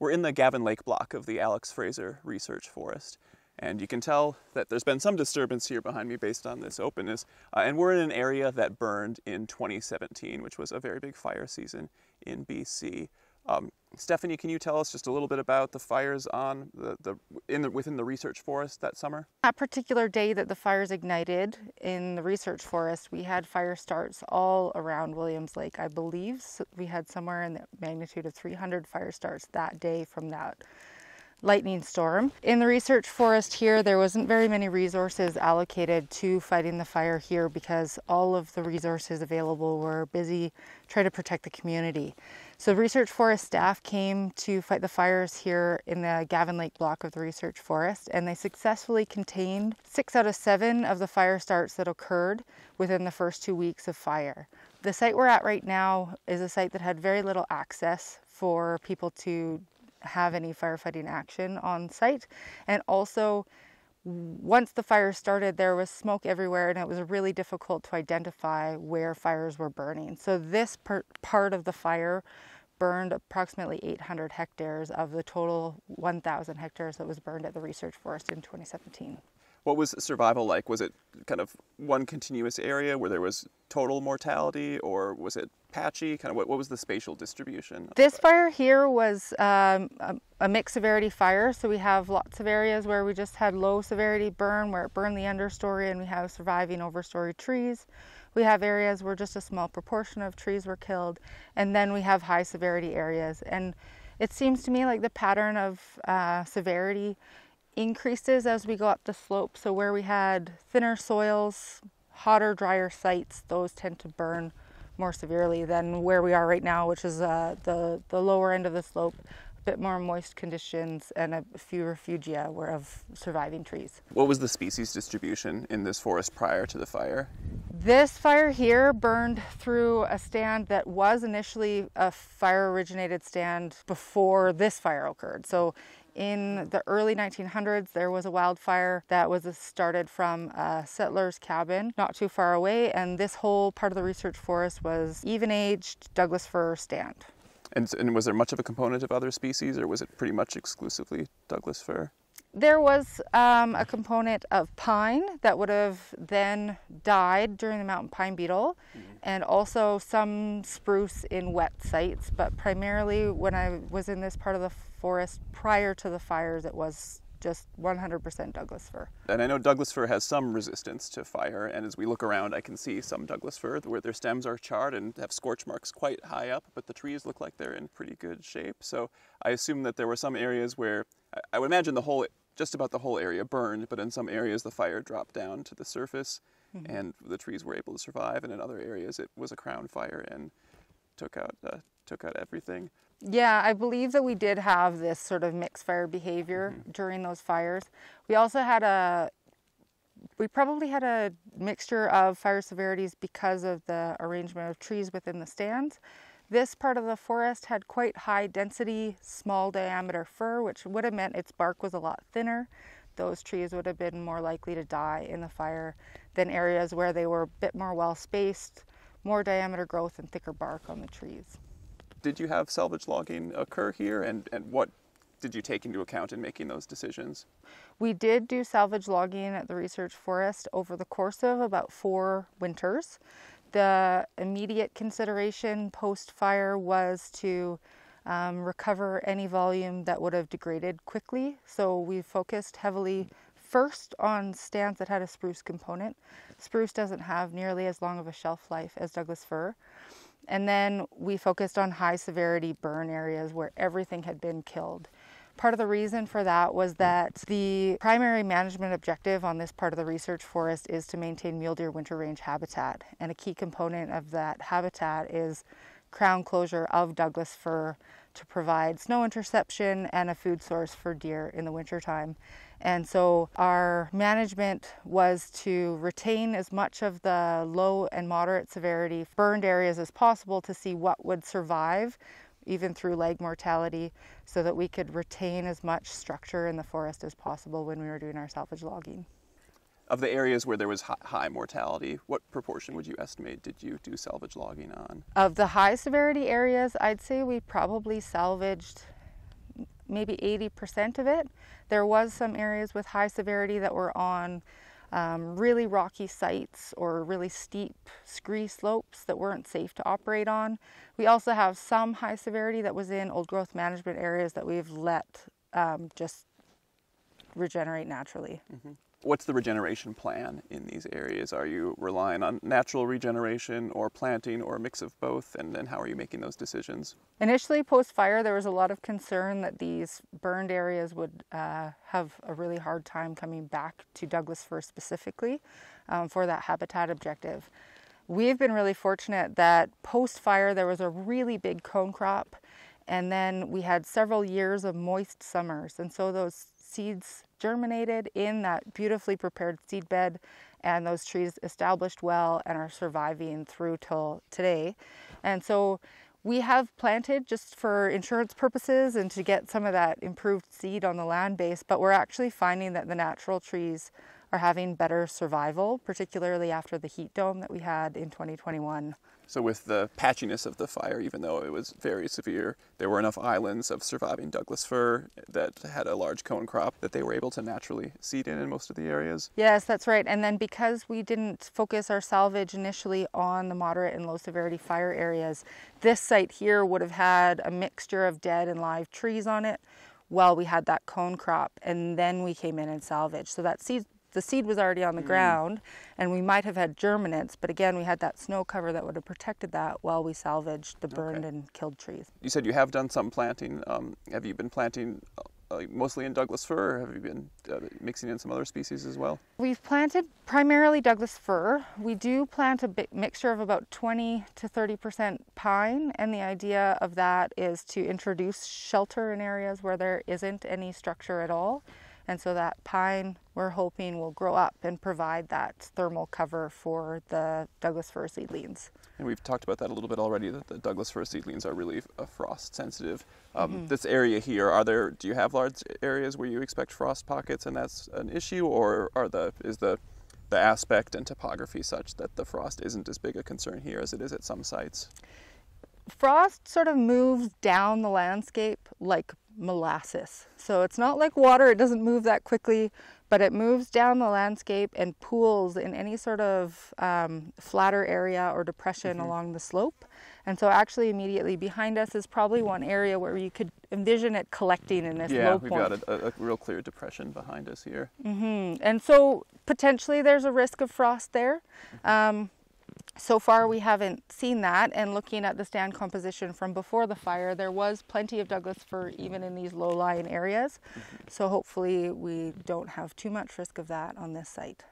We're in the Gavin Lake block of the Alex Fraser Research Forest. And you can tell that there's been some disturbance here behind me based on this openness. And we're in an area that burned in 2017, which was a very big fire season in BC. Stephanie, can you tell us just a little bit about the fires on within the research forest that summer? That particular day that the fires ignited in the research forest, we had fire starts all around Williams Lake. I believe we had somewhere in the magnitude of 300 fire starts that day from that lightning storm. In the research forest here, there wasn't very many resources allocated to fighting the fire here because all of the resources available were busy trying to protect the community. So research forest staff came to fight the fires here in the Gavin Lake block of the research forest, and they successfully contained 6 out of 7 of the fire starts that occurred within the first 2 weeks of fire. The site we're at right now is a site that had very little access for people to have any firefighting action on site, and also once the fire started there was smoke everywhere and it was really difficult to identify where fires were burning. So this part of the fire burned approximately 800 hectares of the total 1,000 hectares that was burned at the research forest in 2017. What was survival like? Was it kind of one continuous area where there was total mortality, or was it patchy? Kind of what was the spatial distribution? This fire here was a mixed severity fire. So we have lots of areas where we just had low severity burn, where it burned the understory and we have surviving overstory trees. We have areas where just a small proportion of trees were killed. And then we have high severity areas. And it seems to me like the pattern of severity increases as we go up the slope. So where we had thinner soils, hotter, drier sites, those tend to burn more severely than where we are right now, which is the lower end of the slope, a bit more moist conditions and a few refugia of surviving trees. What was the species distribution in this forest prior to the fire? This fire here burned through a stand that was initially a fire originated stand before this fire occurred. So in the early 1900s, there was a wildfire that was started from a settler's cabin not too far away, and this whole part of the research forest was even-aged Douglas fir stand. And was there much of a component of other species, or was it pretty much exclusively Douglas fir? There was a component of pine that would have then died during the mountain pine beetle, and also some spruce in wet sites, but primarily when I was in this part of the forest prior to the fires, it was just 100% Douglas fir. And I know Douglas fir has some resistance to fire, and as we look around I can see some Douglas fir where their stems are charred and have scorch marks quite high up, but the trees look like they're in pretty good shape. So I assume that there were some areas where, I would imagine just about the whole area burned, but in some areas the fire dropped down to the surface and the trees were able to survive, and in other areas it was a crown fire and took out everything. Yeah, I believe that we did have this sort of mixed fire behavior during those fires. We also had we probably had a mixture of fire severities because of the arrangement of trees within the stands. This part of the forest had quite high density, small diameter fir, which would have meant its bark was a lot thinner. Those trees would have been more likely to die in the fire than areas where they were a bit more well spaced, more diameter growth and thicker bark on the trees. Did you have salvage logging occur here, and what did you take into account in making those decisions? We did do salvage logging at the research forest over the course of about 4 winters. The immediate consideration post-fire was to recover any volume that would have degraded quickly. So we focused heavily first on stands that had a spruce component. Spruce doesn't have nearly as long of a shelf life as Douglas fir. And then we focused on high severity burn areas where everything had been killed. Part of the reason for that was that the primary management objective on this part of the research forest is to maintain mule deer winter range habitat. And a key component of that habitat is crown closure of Douglas fir to provide snow interception and a food source for deer in the wintertime. And so our management was to retain as much of the low and moderate severity burned areas as possible to see what would survive even through lag mortality, so that we could retain as much structure in the forest as possible when we were doing our salvage logging. Of the areas where there was high mortality, what proportion would you estimate did you do salvage logging on? Of the high severity areas, I'd say we probably salvaged maybe 80% of it. There was some areas with high severity that were on really rocky sites or really steep scree slopes that weren't safe to operate on. We also have some high severity that was in old growth management areas that we've let just regenerate naturally. What's the regeneration plan in these areas? Are you relying on natural regeneration or planting or a mix of both? And then how are you making those decisions? Initially, post-fire, there was a lot of concern that these burned areas would have a really hard time coming back to Douglas fir specifically for that habitat objective. We've been really fortunate that post-fire there was a really big cone crop, and then we had several years of moist summers, and so those seeds germinated in that beautifully prepared seed bed, and those trees established well and are surviving through till today. And so we have planted just for insurance purposes and to get some of that improved seed on the land base, but we're actually finding that the natural trees are having better survival, particularly after the heat dome that we had in 2021. So with the patchiness of the fire, even though it was very severe, there were enough islands of surviving Douglas fir that had a large cone crop that they were able to naturally seed in most of the areas. Yes, that's right. And then because we didn't focus our salvage initially on the moderate and low severity fire areas, this site here would have had a mixture of dead and live trees on it while we had that cone crop, and then we came in and salvaged. So that the seed was already on the ground, and we might have had germinates, but again, we had that snow cover that would have protected that while we salvaged the burned and killed trees. You said you have done some planting. Have you been planting mostly in Douglas fir, or have you been mixing in some other species as well? We've planted primarily Douglas fir. We do plant a mixture of about 20 to 30% pine, and the idea of that is to introduce shelter in areas where there isn't any structure at all. And so that pine, we're hoping, will grow up and provide that thermal cover for the Douglas fir seedlings. And we've talked about that a little bit already, that the Douglas fir seedlings are really frost sensitive. This area here, do you have large areas where you expect frost pockets and that's an issue, or is the aspect and topography such that the frost isn't as big a concern here as it is at some sites? Frost sort of moves down the landscape like molasses. So it's not like water, it doesn't move that quickly, but it moves down the landscape and pools in any sort of flatter area or depression along the slope. And so actually immediately behind us is probably one area where you could envision it collecting in this low point. Yeah, we've got a real clear depression behind us here. And so potentially there's a risk of frost there. So far we haven't seen that, and looking at the stand composition from before the fire, there was plenty of Douglas fir even in these low-lying areas. So hopefully we don't have too much risk of that on this site.